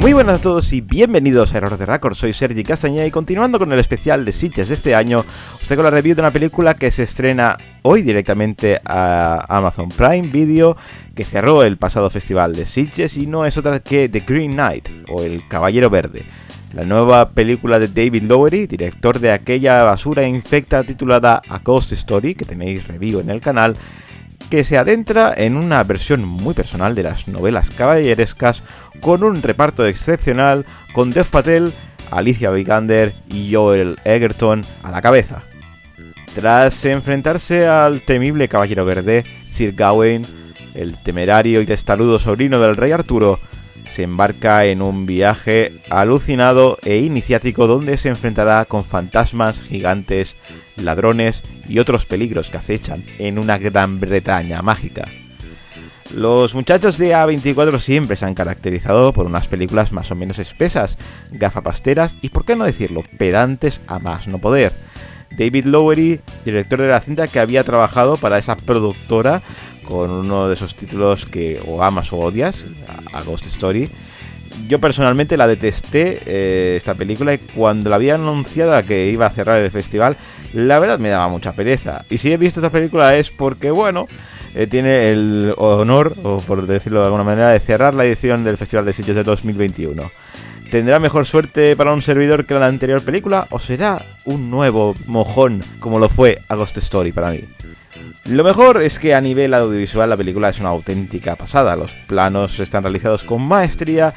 Muy buenas a todos y bienvenidos a Error de Record, soy Sergi Castañeda y continuando con el especial de Sitges de este año, os traigo la review de una película que se estrena hoy directamente a Amazon Prime Video, que cerró el pasado festival de Sitges y no es otra que The Green Knight, o El Caballero Verde, la nueva película de David Lowery, director de aquella basura infecta titulada A Ghost Story, que tenéis review en el canal, que se adentra en una versión muy personal de las novelas caballerescas con un reparto excepcional con Dev Patel, Alicia Vikander y Joel Edgerton a la cabeza. Tras enfrentarse al temible Caballero Verde, Sir Gawain, el temerario y testarudo sobrino del rey Arturo, se embarca en un viaje alucinado e iniciático donde se enfrentará con fantasmas, gigantes, ladrones y otros peligros que acechan en una Gran Bretaña mágica. Los muchachos de A24 siempre se han caracterizado por unas películas más o menos espesas, gafapasteras y, por qué no decirlo, pedantes a más no poder. David Lowery, director de la cinta, que había trabajado para esa productora con uno de esos títulos que o amas o odias, A Ghost Story. Yo personalmente la detesté, esta película, y cuando la había anunciado que iba a cerrar el festival, la verdad me daba mucha pereza. Y si he visto esta película es porque, bueno, tiene el honor, o por decirlo de alguna manera, de cerrar la edición del Festival de Sitges de 2021. ¿Tendrá mejor suerte para un servidor que la anterior película? ¿O será un nuevo mojón como lo fue A Ghost Story para mí? Lo mejor es que a nivel audiovisual la película es una auténtica pasada. Los planos están realizados con maestría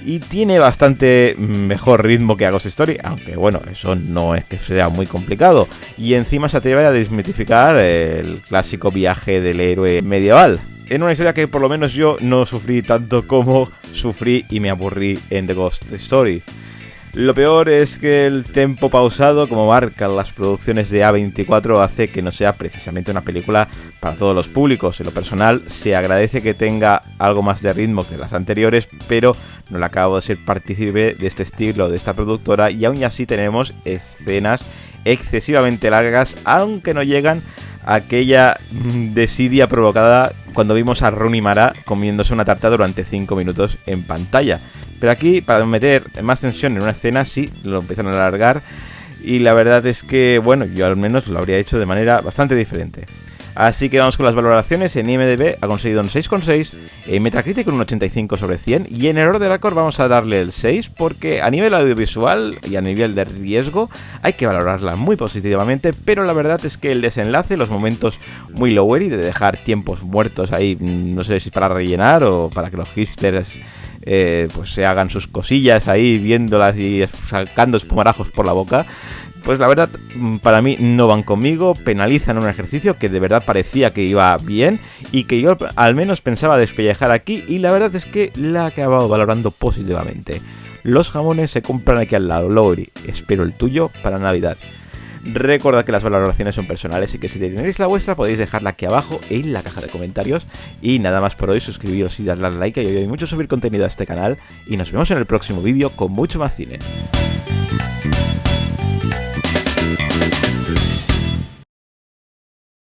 y tiene bastante mejor ritmo que A Ghost Story, aunque bueno, eso no es que sea muy complicado. Y encima se atreve a desmitificar el clásico viaje del héroe medieval, en una historia que por lo menos yo no sufrí tanto como sufrí y me aburrí en The Ghost Story. Lo peor es que el tempo pausado, como marcan las producciones de A24, hace que no sea precisamente una película para todos los públicos. En lo personal, se agradece que tenga algo más de ritmo que las anteriores, pero no le acabo de ser partícipe de este estilo, de esta productora, y aún así tenemos escenas excesivamente largas, aunque no llegan a aquella desidia provocada cuando vimos a Rooney Mara comiéndose una tarta durante 5 minutos en pantalla. Pero aquí, para meter más tensión en una escena, sí, lo empiezan a alargar. Y la verdad es que, bueno, yo al menos lo habría hecho de manera bastante diferente. Así que vamos con las valoraciones. En IMDb ha conseguido un 6,6, en Metacritic un 85 sobre 100. Y en Error de Record vamos a darle el 6, porque a nivel audiovisual y a nivel de riesgo hay que valorarla muy positivamente. Pero la verdad es que el desenlace, los momentos muy Lowery de dejar tiempos muertos ahí, no sé si para rellenar o para que los hipsters pues se hagan sus cosillas ahí viéndolas y sacando espumarajos por la boca, pues la verdad para mí no van conmigo, penalizan un ejercicio que de verdad parecía que iba bien y que yo al menos pensaba despellejar aquí, y la verdad es que la he acabado valorando positivamente. Los jamones se compran aquí al lado, Lowery, espero el tuyo para Navidad. Recordad que las valoraciones son personales y que si tenéis la vuestra podéis dejarla aquí abajo en la caja de comentarios. Y nada más por hoy, suscribiros y darle al like, que hoy hay mucho subir contenido a este canal. Y nos vemos en el próximo vídeo con mucho más cine.